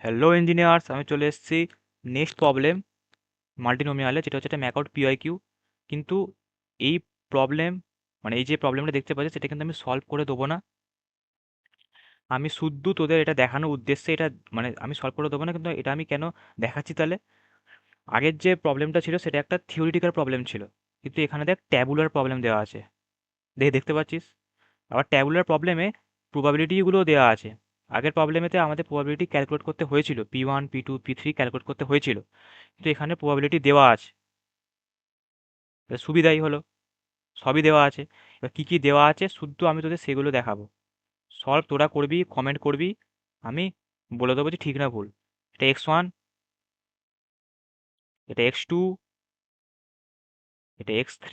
Hello engineers, আমি চলে এসেছি নেক্সট প্রবলেম মাল্টিনোমিয়ালে, যেটা হচ্ছে একটা ম্যাকআউট পিওয়াই কিউ। কিন্তু এই প্রবলেম মানে এই যে প্রবলেমটা দেখতে পাচ্ছি, সেটা কিন্তু আমি সলভ করে দেবো না। আমি শুধু তোদের এটা দেখানোর উদ্দেশ্যে এটা আমি সলভ করে দেবো না, কিন্তু এটা আমি কেন দেখাচ্ছি তাহলে। আগের যে প্রবলেমটা ছিল সেটা একটা থিওরিটিক্যাল প্রবলেম ছিল, কিন্তু এখানে দেখ ট্যাবুলার প্রবলেম দেওয়া আছে। দেখতে পাচ্ছিস? আবার ট্যাবুলার প্রবলেমে প্রবাবিলিটিগুলো দেওয়া আছে। আগের প্রবলেমেতে আমাদের প্রবাবিলিটি ক্যালকুলেট করতে হয়েছিল, P1 P2 P3 ক্যালকুলেট করতে হয়েছিল, কিন্তু এখানে প্রবাবিলিটি দেওয়া আছে। সুবিধাই হলো, সবই দেওয়া আছে। এবার কী কী দেওয়া আছে শুধু আমি তোদের সেগুলো দেখাবো। সলভ তোরা করবি, কমেন্ট করবি, আমি বলে দেবো যে ঠিক না ভুল। এটা x1, এটা x2, এটা x3,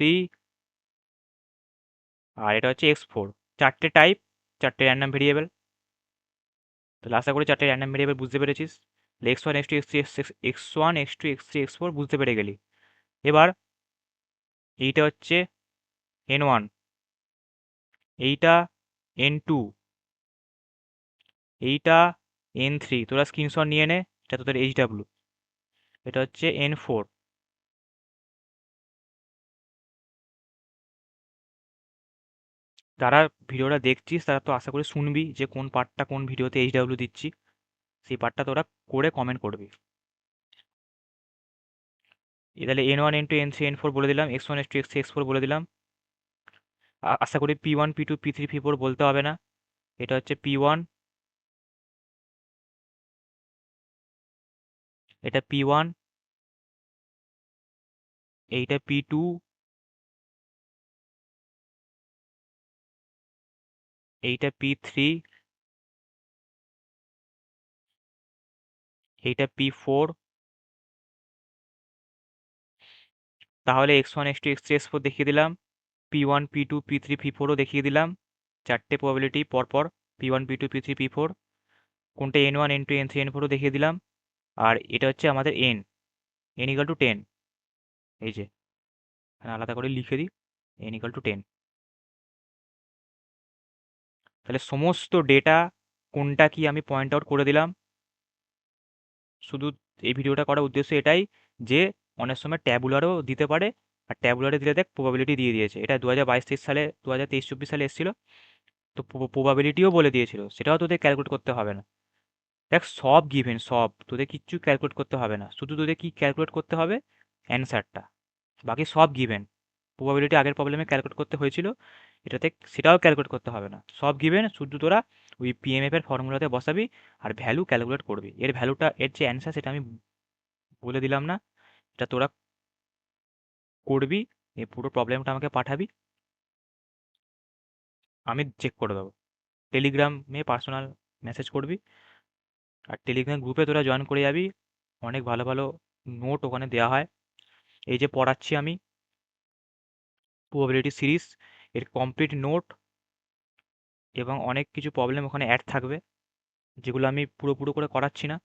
আর এটা হচ্ছে x4। চারটে টাইপ, চারটে র্যান্ডম ভেরিয়েবল। তাহলে আশা করি চারটে র্যান্ডম ভেরিয়েবল বুঝতে পেরেছিস। x1 x2 x3 x1 x2 x3 x4 বুঝতে পেরে গেলি। এবার এইটা হচ্ছে n1, এইটা n2, এইটা n3। তোরা স্ক্রিনশট নিয়ে নে, এটা তোদের HW। এটা হচ্ছে n4। যারা ভিডিওটা দেখছিস তারা তো আশা করি শুনবি যে কোন পার্টটা কোন ভিডিওতে HW দিচ্ছি। সেই পার্টটা তোরা করে কমেন্ট করবি। তাহলে n1 n2 n3 n4 বলে দিলাম, x1 x2 x3 x4 বলে দিলাম। আশা করি P1 P2 P3 P4 বলতে হবে না। এটা হচ্ছে P1, এটা P1, এইটা P2, এইটা P3, এইটা P4। তাহলে x1 x2 x3 x4 দেখিয়ে দিলাম, P1 P2 P3 P4ও দেখিয়ে দিলাম। চারটে প্রবাবিলিটি পরপর, P1 P2 P3 P4। কোনটা n1 n2 n3 n4ও দেখিয়ে দিলাম। আর এটা হচ্ছে আমাদের n ইকাল টু 10। এই যে এখানে আলাদা করে লিখে দিই, n ইকাল টু 10। তাহলে সমস্ত ডেটা কোনটা কি আমি পয়েন্ট আউট করে দিলাম। শুধু এই ভিডিওটা করার উদ্দেশ্য এটাই যে অনেক সময় ট্যাবুলারও দিতে পারে, আর ট্যাবুলারে দিলে দেখ প্রবাবিলিটি দিয়ে দিয়েছে। এটা 2022-23 সালে 2023-24 সালে এসেছিল, তো প্রবাবিলিটিও বলে দিয়েছিল, সেটাও তোদের ক্যালকুলেট করতে হবে না। দেখ সব গিভেন, সব তোদের কিচ্ছু ক্যালকুলেট করতে হবে না, শুধু তোদের কি ক্যালকুলেট করতে হবে অ্যান্সারটা। বাকি সব গিভেন। প্রবাবিলিটি আগের প্রবলেমে ক্যালকুলেট করতে হয়েছিল, এটাতে সেটাও ক্যালকুলেট করতে হবে না, সব গিভেন। শুধু তোরা ওই পিএমএফ এর ফর্মুলাতে বসাবি আর ভ্যালু ক্যালকুলেট করবি। এর ভ্যালুটা, এর যে অ্যান্সার সেটা আমি বলে দিলাম না, এটা তোরা করবি। এই পুরো প্রবলেমটা আমাকে পাঠাবি, আমি চেক করে দেবো। টেলিগ্রামে পার্সোনাল মেসেজ করবি, আর টেলিগ্রাম গ্রুপে তোরা জয়েন করে যাবি। অনেক ভালো ভালো নোট ওখানে দেওয়া হয়। এই যে পড়াচ্ছি আমি প্রবাবিলিটি সিরিজ, এর কমপ্লিট নোট এবং অনেক কিছু প্রবলেম ওখানে অ্যাড থাকবে, যেগুলো আমি পুরো পুরো করে করাচ্ছি না,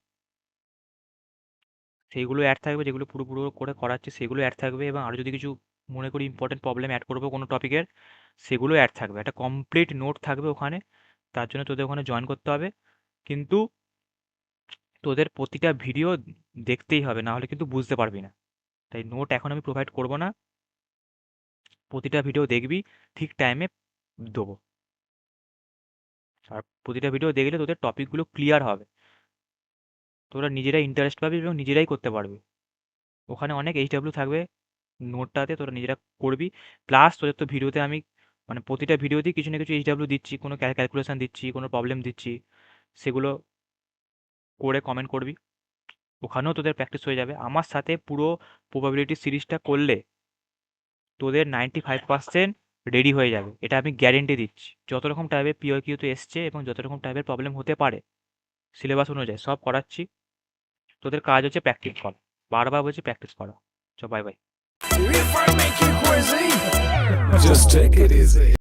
সেইগুলো অ্যাড থাকবে। যেগুলো পুরো পুরো করে করাচ্ছি সেগুলো অ্যাড থাকবে, এবং আরও যদি কিছু মনে করি ইম্পর্টেন্ট প্রবলেম অ্যাড করবো কোনো টপিকের, সেগুলো অ্যাড থাকবে। একটা কমপ্লিট নোট থাকবে ওখানে। তার জন্য তোদের ওখানে জয়েন করতে হবে, কিন্তু তোদের প্রতিটা ভিডিও দেখতেই হবে, না হলে কিন্তু বুঝতে পারবি না। তাই নোট এখন আমি প্রোভাইড করব না, প্রতিটা ভিডিও দেখবি, ঠিক টাইমে দেবো। আর প্রতিটা ভিডিও দেখলে তোদের টপিকগুলো ক্লিয়ার হবে, তোরা নিজেরাই ইন্টারেস্ট পাবি এবং নিজেরাই করতে পারবি। ওখানে অনেক থাকবে নোটটাতে, তোরা নিজেরা করবি। প্লাস তোদের তো ভিডিওতে আমি প্রতিটা ভিডিওতেই কিছু না কিছু দিচ্ছি, কোনো ক্যালকুলেশন দিচ্ছি, কোনো প্রবলেম দিচ্ছি, সেগুলো করে কমেন্ট করবি। ওখানেও তোদের প্র্যাকটিস হয়ে যাবে। আমার সাথে পুরো প্রবাবিলিটি সিরিজটা করলে তোদের 95% রেডি হয়ে যাবে, এটা আমি গ্যারেন্টি দিচ্ছি। যত রকম টাইপের পিওকিউতে এসছে এবং যত রকম টাইপের প্রবলেম হতে পারে সিলেবাস অনুযায়ী সব করাচ্ছি। তোদের কাজ হচ্ছে প্র্যাকটিস করা, বারবার বলছি প্র্যাকটিস করা। Bye bye. If I make you crazy, just take it easy.